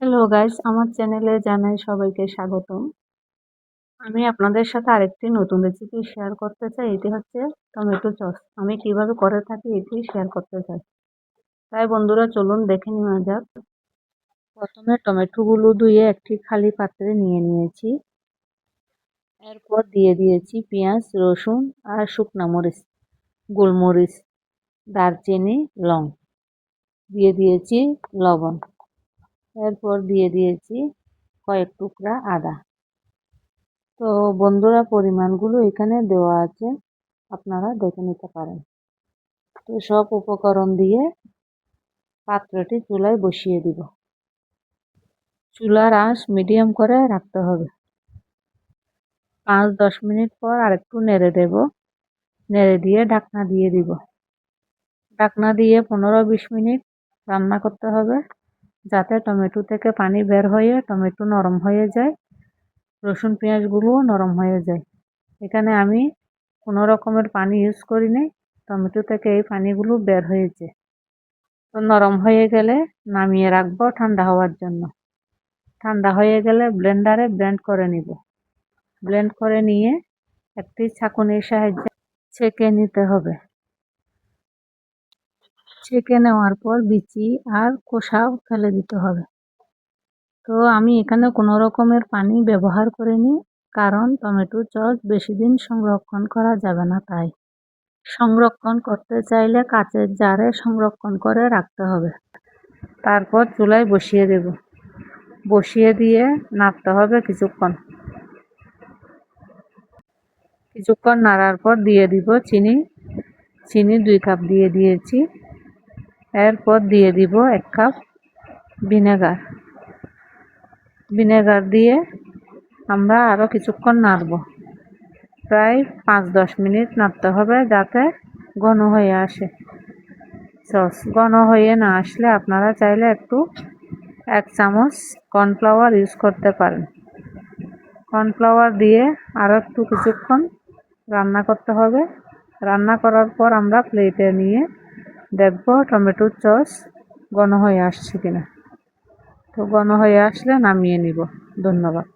Hello guys, আমার চ্যানেলে জানাই সবাইকে স্বাগতম। আমি আপনাদের সাথে আরেকটি নতুন রেসিপি শেয়ার করতে চাই। এটি হচ্ছে টমেটো সস। আমি কিভাবে করে থাকি এটি শেয়ার করতে চাই। তাই বন্ধুরা চলুন দেখে নেওয়া যাক। প্রথমে টমেটোগুলো ধুয়ে একটি খালি পাত্রে নিয়ে নিয়েছি। এরপর দিয়ে দিয়েছি পেঁয়াজ, রসুন আর শুকনা মরিচ, গোলমরিচ, দারচিনি, লং। দিয়ে দিয়েছি লবণ। এরপর দিয়ে দিয়েছি কয়েক টুকরা আদা। তো বন্ধুরা পরিমাণগুলো এখানে দেওয়া আছে, আপনারা দেখে নিতে পারেন। তো সব উপকরণ দিয়ে পাত্রটি চুলায় বসিয়ে দিব। চুলার আঁচ মিডিয়াম করে রাখতে হবে। 5-10 মিনিট পর আরেকটু নেড়ে দেব। নেড়ে দিয়ে ঢাকনা দিয়ে দিব। ঢাকনা দিয়ে 15-20 মিনিট রান্না করতে হবে, যাতে টমেটো থেকে পানি বের হয়ে টমেটো নরম হয়ে যায়, রসুন পেঁয়াজগুলোও নরম হয়ে যায়। এখানে আমি কোনো রকমের পানি ইউজ করিনি, টমেটো থেকে এই পানিগুলো বের হয়েছে। তো নরম হয়ে গেলে নামিয়ে রাখবো ঠান্ডা হওয়ার জন্য। ঠান্ডা হয়ে গেলে ব্লেন্ডারে ব্লেন্ড করে নিব। ব্লেন্ড করে নিয়ে একটি ছাঁকুনির সাহায্যে ছেঁকে নিতে হবে। ছেঁকে নেওয়ার পর বিচি আর খোসাও ফেলে দিতে হবে। তো আমি এখানে কোনো রকমের পানি ব্যবহার করিনি, কারণ টমেটো সস বেশি দিন সংরক্ষণ করা যাবে না। তাই সংরক্ষণ করতে চাইলে কাচের জারে সংরক্ষণ করে রাখতে হবে। তারপর চুলায় বসিয়ে দেব। বসিয়ে দিয়ে নাড়তে হবে কিছুক্ষণ নাড়ার পর দিয়ে দিব চিনি। 2 কাপ দিয়ে দিয়েছি। এরপর দিয়ে দিব 1 কাপ ভিনেগার দিয়ে আমরা আরও কিছুক্ষণ নাড়ব। প্রায় 5-10 মিনিট নাড়তে হবে, যাতে ঘন হয়ে আসে সস। ঘন হয়ে না আসলে আপনারা চাইলে 1 চামচ কর্নফ্লাওয়ার ইউজ করতে পারেন। কর্নফ্লাওয়ার দিয়ে আরও কিছুক্ষণ রান্না করতে হবে। রান্না করার পর আমরা প্লেটে নিয়ে দেখব টমেটোর সস ঘন হয়ে আসছে কিনা। তো ঘন হয়ে আসলে নামিয়ে নিব। ধন্যবাদ।